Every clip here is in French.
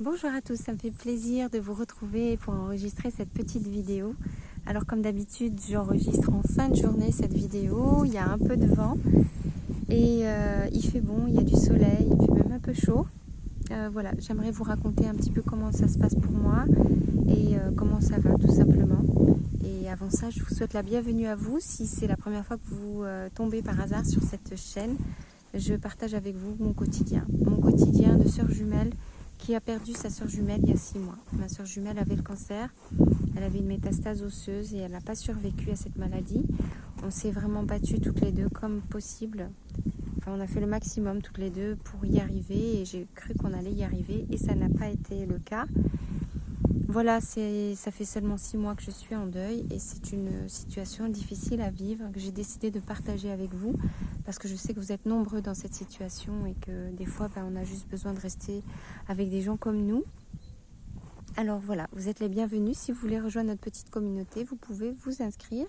Bonjour à tous, ça me fait plaisir de vous retrouver pour enregistrer cette petite vidéo. Alors comme d'habitude, j'enregistre en fin de journée cette vidéo, il y a un peu de vent et il fait bon, il y a du soleil, il fait même un peu chaud. Voilà, j'aimerais vous raconter un petit peu comment ça se passe pour moi et comment ça va tout simplement. Et avant ça, je vous souhaite la bienvenue à vous. Si c'est la première fois que vous tombez par hasard sur cette chaîne, je partage avec vous mon quotidien de sœur jumelle qui a perdu sa sœur jumelle il y a 6 mois. Ma sœur jumelle avait le cancer, elle avait une métastase osseuse et elle n'a pas survécu à cette maladie. On s'est vraiment battues toutes les deux comme possible. Enfin, on a fait le maximum toutes les deux pour y arriver et j'ai cru qu'on allait y arriver et ça n'a pas été le cas. Voilà, ça fait seulement 6 mois que je suis en deuil et c'est une situation difficile à vivre que j'ai décidé de partager avec vous parce que je sais que vous êtes nombreux dans cette situation et que des fois on a juste besoin de rester avec des gens comme nous. Alors voilà, vous êtes les bienvenus. Si vous voulez rejoindre notre petite communauté, vous pouvez vous inscrire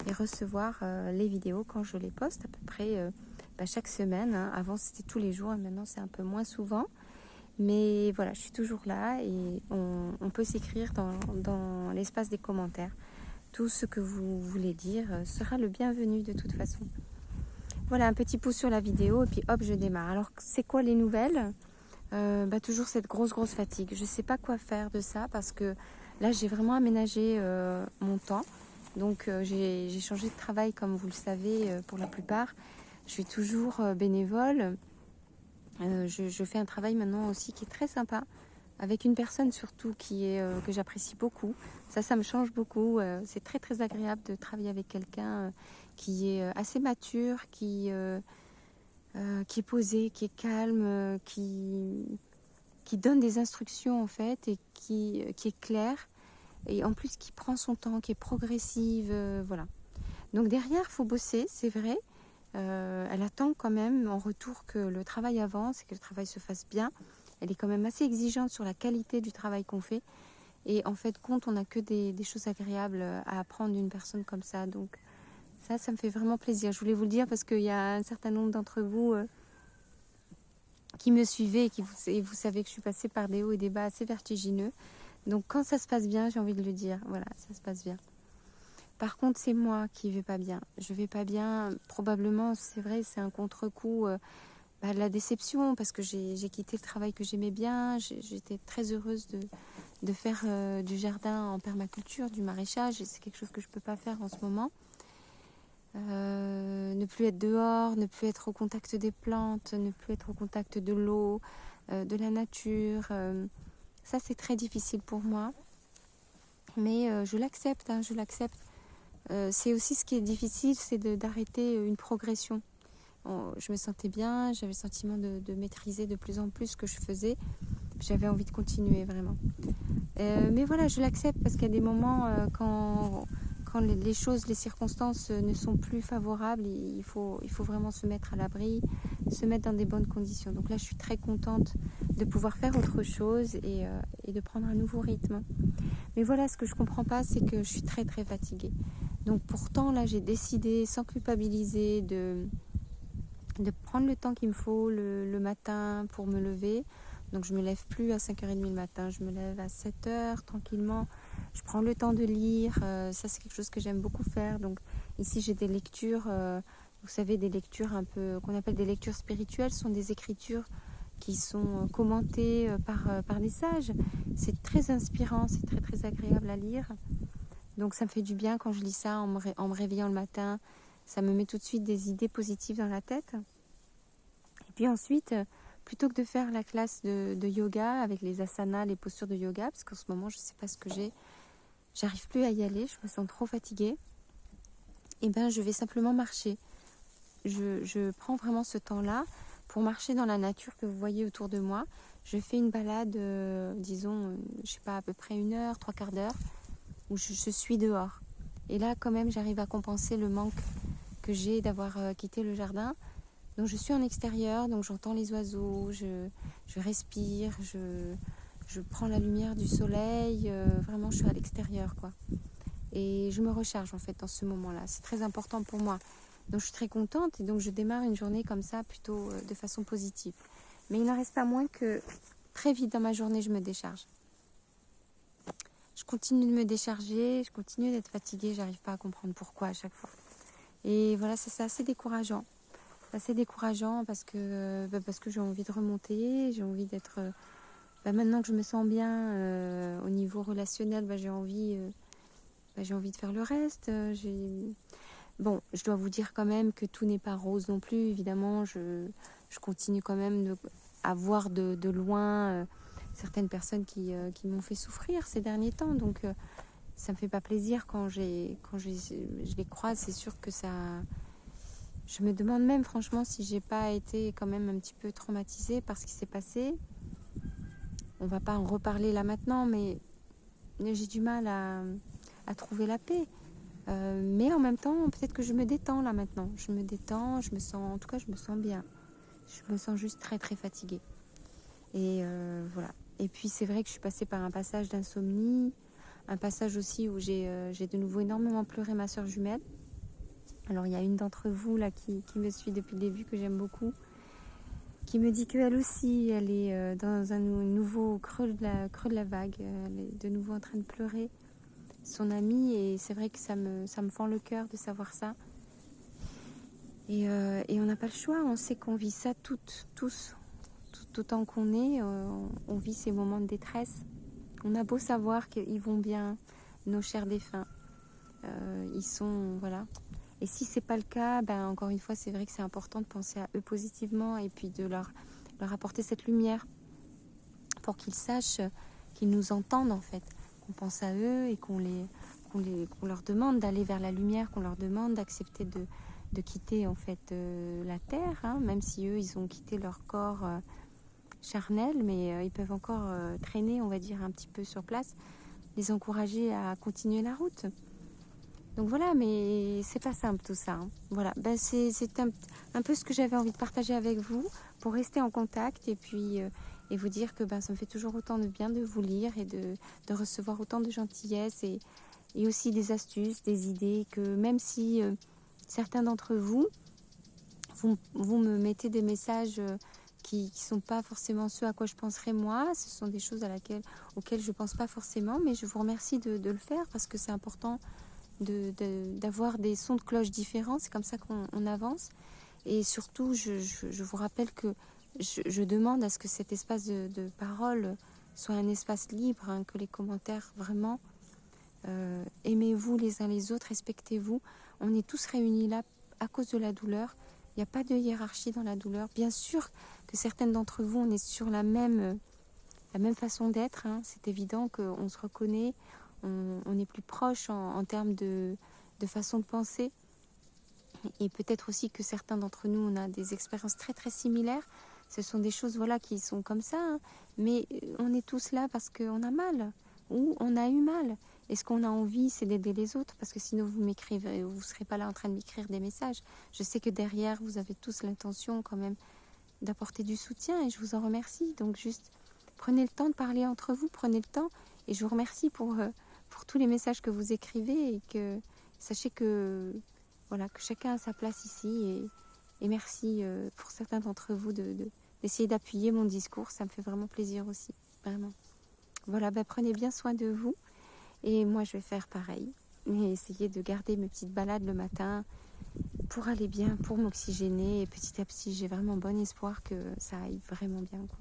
et recevoir les vidéos quand je les poste à peu près chaque semaine. Avant c'était tous les jours et maintenant c'est un peu moins souvent. Mais voilà, je suis toujours là et on peut s'écrire dans l'espace des commentaires. Tout ce que vous voulez dire sera le bienvenu de toute façon. Voilà, un petit pouce sur la vidéo et puis hop, je démarre. Alors, c'est quoi les nouvelles ? Toujours cette grosse fatigue. Je ne sais pas quoi faire de ça parce que là, j'ai vraiment aménagé mon temps. Donc, j'ai changé de travail comme vous le savez pour la plupart. Je suis toujours bénévole. Je fais un travail maintenant aussi qui est très sympa, avec une personne surtout que j'apprécie beaucoup. Ça me change beaucoup. C'est très agréable de travailler avec quelqu'un qui est assez mature, qui est posé, qui est calme, qui donne des instructions en fait et qui est clair. Et en plus qui prend son temps, qui est progressive. Voilà. Donc derrière, il faut bosser, c'est vrai. Elle attend quand même en retour que le travail avance et que le travail se fasse bien. Elle est quand même assez exigeante sur la qualité du travail qu'on fait. Et en fait, on n'a que des choses agréables à apprendre d'une personne comme ça. Donc ça me fait vraiment plaisir. Je voulais vous le dire parce qu'il y a un certain nombre d'entre vous qui me suivez et vous savez que je suis passée par des hauts et des bas assez vertigineux. Donc quand ça se passe bien, j'ai envie de le dire. Voilà, ça se passe bien. Par contre, c'est moi qui ne vais pas bien. Je ne vais pas bien, probablement, c'est vrai, c'est un contre-coup de la déception parce que j'ai quitté le travail que j'aimais bien. J'étais très heureuse de faire du jardin en permaculture, du maraîchage. Et c'est quelque chose que je ne peux pas faire en ce moment. Ne plus être dehors, ne plus être au contact des plantes, ne plus être au contact de l'eau, de la nature. Ça, c'est très difficile pour moi. Mais je l'accepte, je l'accepte. C'est aussi ce qui est difficile, c'est d'arrêter une progression. Je me sentais bien, j'avais le sentiment de maîtriser de plus en plus ce que je faisais. J'avais envie de continuer vraiment. Mais voilà, je l'accepte parce qu'il y a des moments quand les choses, les circonstances ne sont plus favorables, il faut vraiment se mettre à l'abri, se mettre dans des bonnes conditions. Donc là, je suis très contente de pouvoir faire autre chose et de prendre un nouveau rythme. Mais voilà, ce que je ne comprends pas, c'est que je suis très fatiguée. Donc pourtant, là, j'ai décidé, sans culpabiliser, de prendre le temps qu'il me faut le matin pour me lever. Donc je ne me lève plus à 5h30 le matin, je me lève à 7h tranquillement. Je prends le temps de lire, ça c'est quelque chose que j'aime beaucoup faire. Donc ici j'ai des lectures, vous savez, des lectures un peu qu'on appelle des lectures spirituelles. Ce sont des écritures qui sont commentées par des sages. C'est très inspirant, c'est très agréable à lire. Donc ça me fait du bien quand je lis ça en me réveillant le matin. Ça me met tout de suite des idées positives dans la tête. Et puis ensuite, plutôt que de faire la classe de yoga avec les asanas, les postures de yoga, parce qu'en ce moment je ne sais pas ce que j'ai, j'arrive plus à y aller, je me sens trop fatiguée, et je vais simplement marcher. Je prends vraiment ce temps-là pour marcher dans la nature que vous voyez autour de moi. Je fais une balade, disons, je sais pas, à peu près 1 heure, 3/4 d'heure, où je suis dehors. Et là, quand même, j'arrive à compenser le manque que j'ai d'avoir quitté le jardin. Donc, je suis en extérieur, donc j'entends les oiseaux, je respire, je prends la lumière du soleil. Vraiment, je suis à l'extérieur, quoi. Et je me recharge, en fait, dans ce moment-là. C'est très important pour moi. Donc, je suis très contente et donc je démarre une journée comme ça, plutôt de façon positive. Mais il n'en reste pas moins que très vite dans ma journée, je me décharge. Je continue de me décharger, je continue d'être fatiguée, j'arrive pas à comprendre pourquoi à chaque fois. Et voilà, c'est assez décourageant. C'est assez décourageant parce que j'ai envie de remonter, j'ai envie d'être... maintenant que je me sens bien au niveau relationnel, j'ai envie de faire le reste. Bon, je dois vous dire quand même que tout n'est pas rose non plus. Évidemment, je continue quand même à voir de loin certaines personnes qui m'ont fait souffrir ces derniers temps. Donc, ça me fait pas plaisir quand je les croise. C'est sûr que ça... Je me demande même franchement si j'ai pas été quand même un petit peu traumatisée par ce qui s'est passé. On va pas en reparler là maintenant, mais j'ai du mal à trouver la paix. Mais en même temps, peut-être que je me détends là maintenant. Je me détends, je me sens bien. Je me sens juste très très fatiguée. Et voilà. Et puis c'est vrai que je suis passée par un passage d'insomnie, un passage aussi où j'ai de nouveau énormément pleuré ma soeur jumelle. Alors il y a une d'entre vous là qui me suit depuis le début, que j'aime beaucoup, qui me dit qu'elle aussi, elle est dans un nouveau creux de la vague. Elle est de nouveau en train de pleurer son amie, et c'est vrai que ça me fend le cœur de savoir ça. Et on n'a pas le choix, on sait qu'on vit ça tous, tout autant qu'on est, on vit ces moments de détresse. On a beau savoir qu'ils vont bien, nos chers défunts, ils sont, voilà. Et si c'est pas le cas, encore une fois, c'est vrai que c'est important de penser à eux positivement et puis de leur apporter cette lumière pour qu'ils sachent, qu'ils nous entendent en fait, qu'on pense à eux et qu'on leur demande d'aller vers la lumière, qu'on leur demande d'accepter de quitter en fait la terre, hein, même si eux ils ont quitté leur corps charnel, mais ils peuvent encore traîner, on va dire, un petit peu sur place, les encourager à continuer la route. Donc voilà, mais c'est pas simple tout ça, hein. Voilà, c'est un peu ce que j'avais envie de partager avec vous pour rester en contact et puis et vous dire que ça me fait toujours autant de bien de vous lire et de recevoir autant de gentillesse et aussi des astuces, des idées, que même si certains d'entre vous me mettez des messages qui ne sont pas forcément ceux à quoi je penserais moi, ce sont des choses auxquelles je ne pense pas forcément, mais je vous remercie de le faire parce que c'est important d'avoir des sons de cloche différents, c'est comme ça qu'on avance. Et surtout, je vous rappelle que je demande à ce que cet espace de parole soit un espace libre, hein, que les commentaires vraiment, aimez-vous les uns les autres, respectez-vous. On est tous réunis là à cause de la douleur. Il n'y a pas de hiérarchie dans la douleur. Bien sûr que certaines d'entre vous, on est sur la même façon d'être, hein. C'est évident qu'on se reconnaît, on est plus proche en termes de façon de penser. Et peut-être aussi que certains d'entre nous, on a des expériences très très similaires. Ce sont des choses qui sont comme ça, hein. Mais on est tous là parce qu'on a mal, ou on a eu mal. Et ce qu'on a envie, c'est d'aider les autres, parce que sinon vous m'écrivez, vous ne serez pas là en train de m'écrire des messages. Je sais que derrière, vous avez tous l'intention quand même d'apporter du soutien, et je vous en remercie. Donc juste, prenez le temps de parler entre vous, prenez le temps, et je vous remercie pour tous les messages que vous écrivez, et que sachez que chacun a sa place ici, et merci pour certains d'entre vous d'essayer d'appuyer mon discours, ça me fait vraiment plaisir aussi, vraiment. Voilà, prenez bien soin de vous, et moi je vais faire pareil, et essayer de garder mes petites balades le matin pour aller bien, pour m'oxygéner, et petit à petit j'ai vraiment bon espoir que ça aille vraiment bien, quoi.